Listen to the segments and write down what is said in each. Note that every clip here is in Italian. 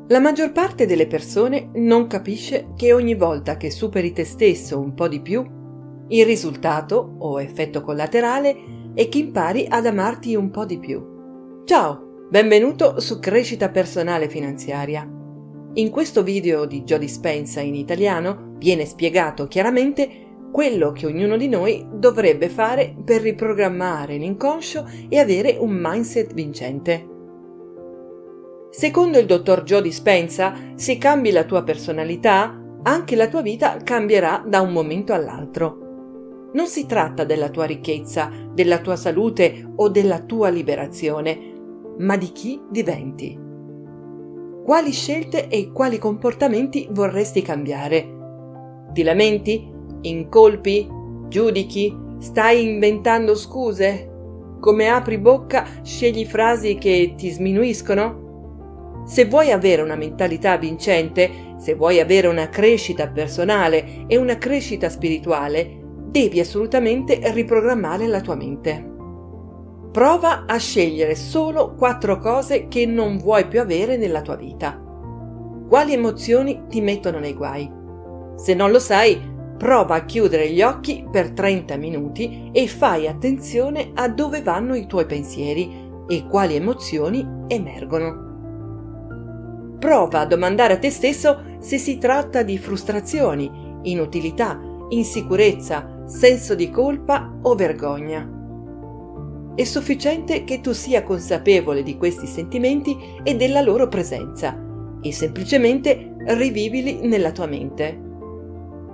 La maggior parte delle persone non capisce che ogni volta che superi te stesso un po' di più, il risultato, o effetto collaterale, è che impari ad amarti un po' di più. Ciao, benvenuto su Crescita Personale Finanziaria. In questo video di Joe Dispenza in italiano viene spiegato chiaramente quello che ognuno di noi dovrebbe fare per riprogrammare l'inconscio e avere un mindset vincente. Secondo il dottor Joe Dispenza, se cambi la tua personalità, anche la tua vita cambierà da un momento all'altro. Non si tratta della tua ricchezza, della tua salute o della tua liberazione, ma di chi diventi. Quali scelte e quali comportamenti vorresti cambiare? Ti lamenti? Incolpi? Giudichi? Stai inventando scuse? Come apri bocca, scegli frasi che ti sminuiscono? Se vuoi avere una mentalità vincente, se vuoi avere una crescita personale e una crescita spirituale, devi assolutamente riprogrammare la tua mente. Prova a scegliere solo 4 cose che non vuoi più avere nella tua vita. Quali emozioni ti mettono nei guai? Se non lo sai, prova a chiudere gli occhi per 30 minuti e fai attenzione a dove vanno i tuoi pensieri e quali emozioni emergono. Prova a domandare a te stesso se si tratta di frustrazioni, inutilità, insicurezza, senso di colpa o vergogna. È sufficiente che tu sia consapevole di questi sentimenti e della loro presenza e semplicemente rivivili nella tua mente.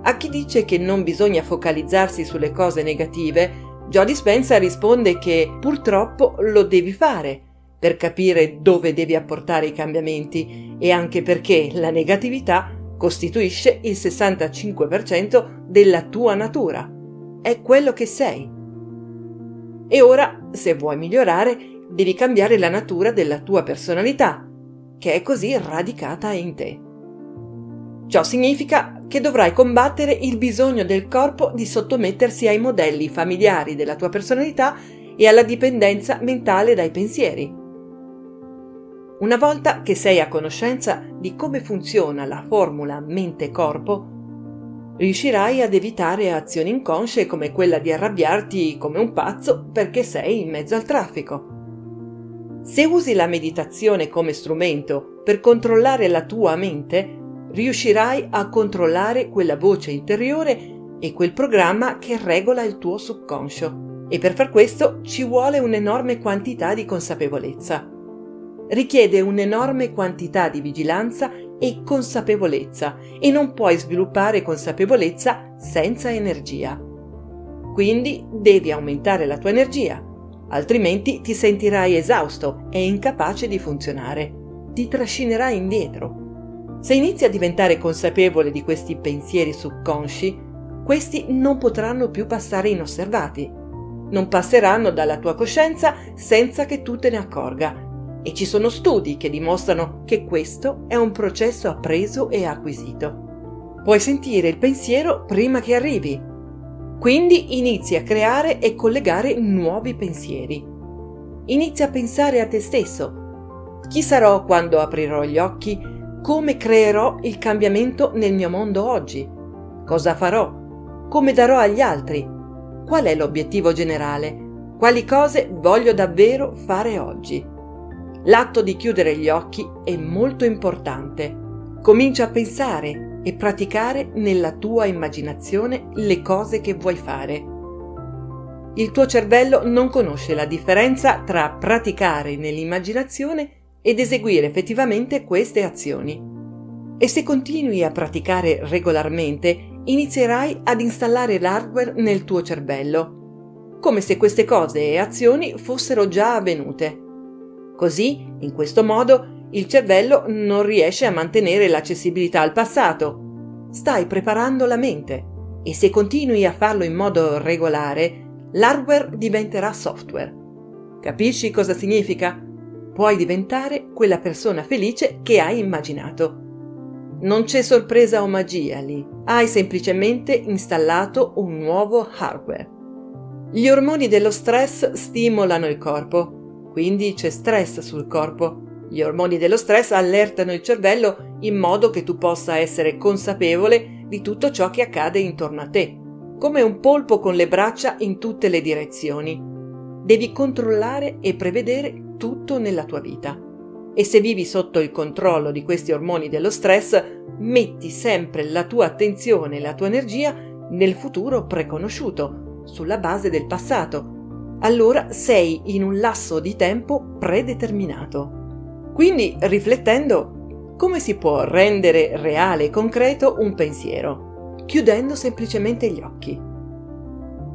A chi dice che non bisogna focalizzarsi sulle cose negative, Joe Dispenza risponde che purtroppo lo devi fare per capire dove devi apportare i cambiamenti e anche perché la negatività costituisce il 65% della tua natura. È quello che sei. E ora, se vuoi migliorare, devi cambiare la natura della tua personalità, che è così radicata in te. Ciò significa che dovrai combattere il bisogno del corpo di sottomettersi ai modelli familiari della tua personalità e alla dipendenza mentale dai pensieri. Una volta che sei a conoscenza di come funziona la formula mente-corpo, riuscirai ad evitare azioni inconsce come quella di arrabbiarti come un pazzo perché sei in mezzo al traffico. Se usi la meditazione come strumento per controllare la tua mente, riuscirai a controllare quella voce interiore e quel programma che regola il tuo subconscio. E per far questo ci vuole un'enorme quantità di consapevolezza. Richiede un'enorme quantità di vigilanza e consapevolezza e non puoi sviluppare consapevolezza senza energia. Quindi devi aumentare la tua energia, altrimenti ti sentirai esausto e incapace di funzionare. Ti trascinerai indietro. Se inizi a diventare consapevole di questi pensieri subconsci, questi non potranno più passare inosservati. Non passeranno dalla tua coscienza senza che tu te ne accorga. E ci sono studi che dimostrano che questo è un processo appreso e acquisito. Puoi sentire il pensiero prima che arrivi. Quindi inizi a creare e collegare nuovi pensieri. Inizia a pensare a te stesso. Chi sarò quando aprirò gli occhi? Come creerò il cambiamento nel mio mondo oggi? Cosa farò? Come darò agli altri? Qual è l'obiettivo generale? Quali cose voglio davvero fare oggi? L'atto di chiudere gli occhi è molto importante. Comincia a pensare e praticare nella tua immaginazione le cose che vuoi fare. Il tuo cervello non conosce la differenza tra praticare nell'immaginazione ed eseguire effettivamente queste azioni. E se continui a praticare regolarmente, inizierai ad installare l'hardware nel tuo cervello, come se queste cose e azioni fossero già avvenute. Così, in questo modo, il cervello non riesce a mantenere l'accessibilità al passato. Stai preparando la mente e se continui a farlo in modo regolare, l'hardware diventerà software. Capisci cosa significa? Puoi diventare quella persona felice che hai immaginato. Non c'è sorpresa o magia lì, hai semplicemente installato un nuovo hardware. Gli ormoni dello stress stimolano il corpo. Quindi c'è stress sul corpo. Gli ormoni dello stress allertano il cervello in modo che tu possa essere consapevole di tutto ciò che accade intorno a te, come un polpo con le braccia in tutte le direzioni. Devi controllare e prevedere tutto nella tua vita. E se vivi sotto il controllo di questi ormoni dello stress, metti sempre la tua attenzione e la tua energia nel futuro preconosciuto, sulla base del passato. Allora sei in un lasso di tempo predeterminato. Quindi, riflettendo, come si può rendere reale e concreto un pensiero? Chiudendo semplicemente gli occhi.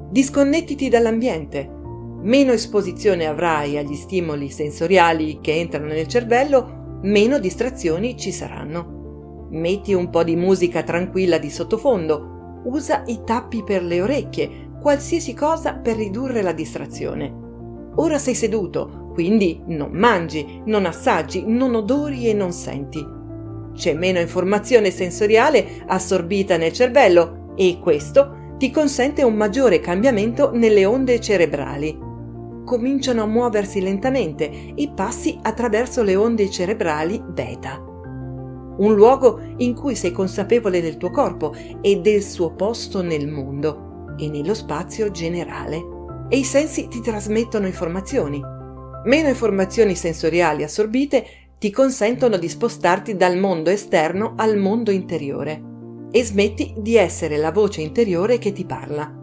Disconnettiti dall'ambiente. Meno esposizione avrai agli stimoli sensoriali che entrano nel cervello, meno distrazioni ci saranno. Metti un po' di musica tranquilla di sottofondo, usa i tappi per le orecchie, qualsiasi cosa per ridurre la distrazione. Ora sei seduto, quindi non mangi, non assaggi, non odori e non senti. C'è meno informazione sensoriale assorbita nel cervello e questo ti consente un maggiore cambiamento nelle onde cerebrali. Cominciano a muoversi lentamente i passi attraverso le onde cerebrali beta. Un luogo in cui sei consapevole del tuo corpo e del suo posto nel mondo e nello spazio generale. E i sensi ti trasmettono informazioni. Meno informazioni sensoriali assorbite ti consentono di spostarti dal mondo esterno al mondo interiore e smetti di essere la voce interiore che ti parla.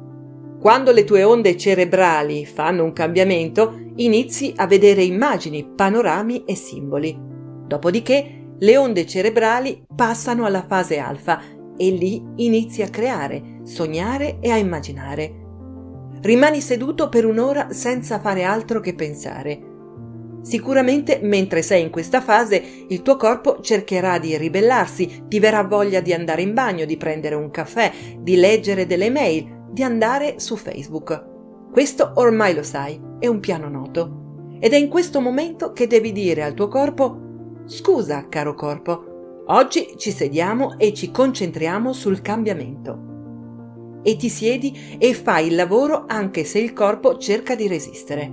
Quando le tue onde cerebrali fanno un cambiamento, inizi a vedere immagini, panorami e simboli. Dopodiché, le onde cerebrali passano alla fase alfa e lì inizi a creare, sognare e a immaginare. Rimani seduto per un'ora senza fare altro che pensare. Sicuramente, mentre sei in questa fase, il tuo corpo cercherà di ribellarsi, ti verrà voglia di andare in bagno, di prendere un caffè, di leggere delle mail, di andare su Facebook. Questo ormai lo sai, è un piano noto. Ed è in questo momento che devi dire al tuo corpo: scusa, caro corpo, oggi ci sediamo e ci concentriamo sul cambiamento. E ti siedi e fai il lavoro anche se il corpo cerca di resistere.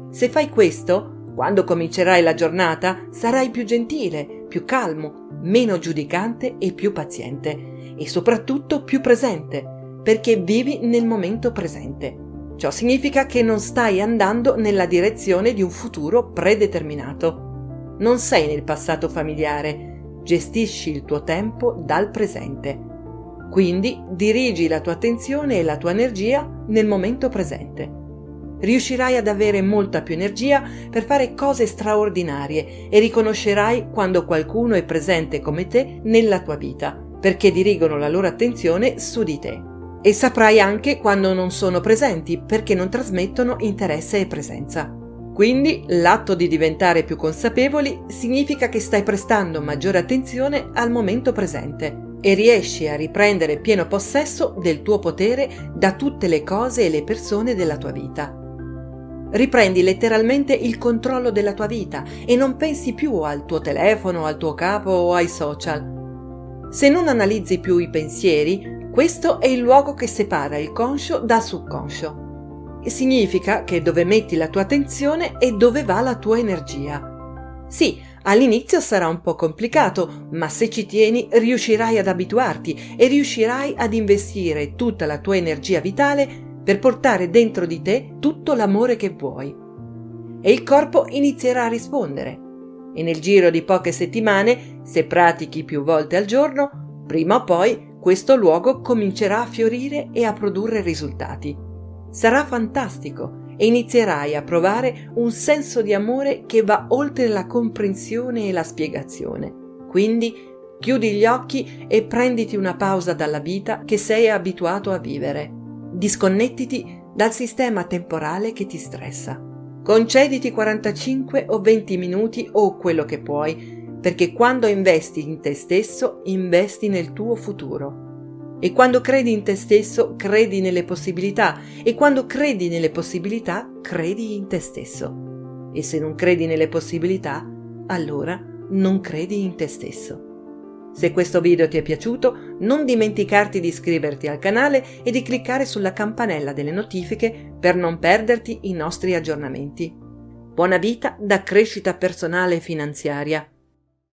Se fai questo, quando comincerai la giornata, sarai più gentile, più calmo, meno giudicante e più paziente, e soprattutto più presente, perché vivi nel momento presente. Ciò significa che non stai andando nella direzione di un futuro predeterminato. Non sei nel passato familiare, gestisci il tuo tempo dal presente. Quindi dirigi la tua attenzione e la tua energia nel momento presente. Riuscirai ad avere molta più energia per fare cose straordinarie e riconoscerai quando qualcuno è presente come te nella tua vita, perché dirigono la loro attenzione su di te. E saprai anche quando non sono presenti, perché non trasmettono interesse e presenza. Quindi l'atto di diventare più consapevoli significa che stai prestando maggiore attenzione al momento presente e riesci a riprendere pieno possesso del tuo potere da tutte le cose e le persone della tua vita. Riprendi letteralmente il controllo della tua vita e non pensi più al tuo telefono, al tuo capo o ai social. Se non analizzi più i pensieri, questo è il luogo che separa il conscio dal subconscio. E significa che dove metti la tua attenzione è dove va la tua energia. Sì, all'inizio sarà un po' complicato, ma se ci tieni riuscirai ad abituarti e riuscirai ad investire tutta la tua energia vitale per portare dentro di te tutto l'amore che vuoi. E il corpo inizierà a rispondere. E nel giro di poche settimane, se pratichi più volte al giorno, prima o poi questo luogo comincerà a fiorire e a produrre risultati. Sarà fantastico e inizierai a provare un senso di amore che va oltre la comprensione e la spiegazione. Quindi chiudi gli occhi e prenditi una pausa dalla vita che sei abituato a vivere. Disconnettiti dal sistema temporale che ti stressa. Concediti 45 o 20 minuti o quello che puoi, perché quando investi in te stesso, investi nel tuo futuro. E quando credi in te stesso, credi nelle possibilità, e quando credi nelle possibilità, credi in te stesso. E se non credi nelle possibilità, allora non credi in te stesso. Se questo video ti è piaciuto, non dimenticarti di iscriverti al canale e di cliccare sulla campanella delle notifiche per non perderti i nostri aggiornamenti. Buona vita da crescita personale e finanziaria.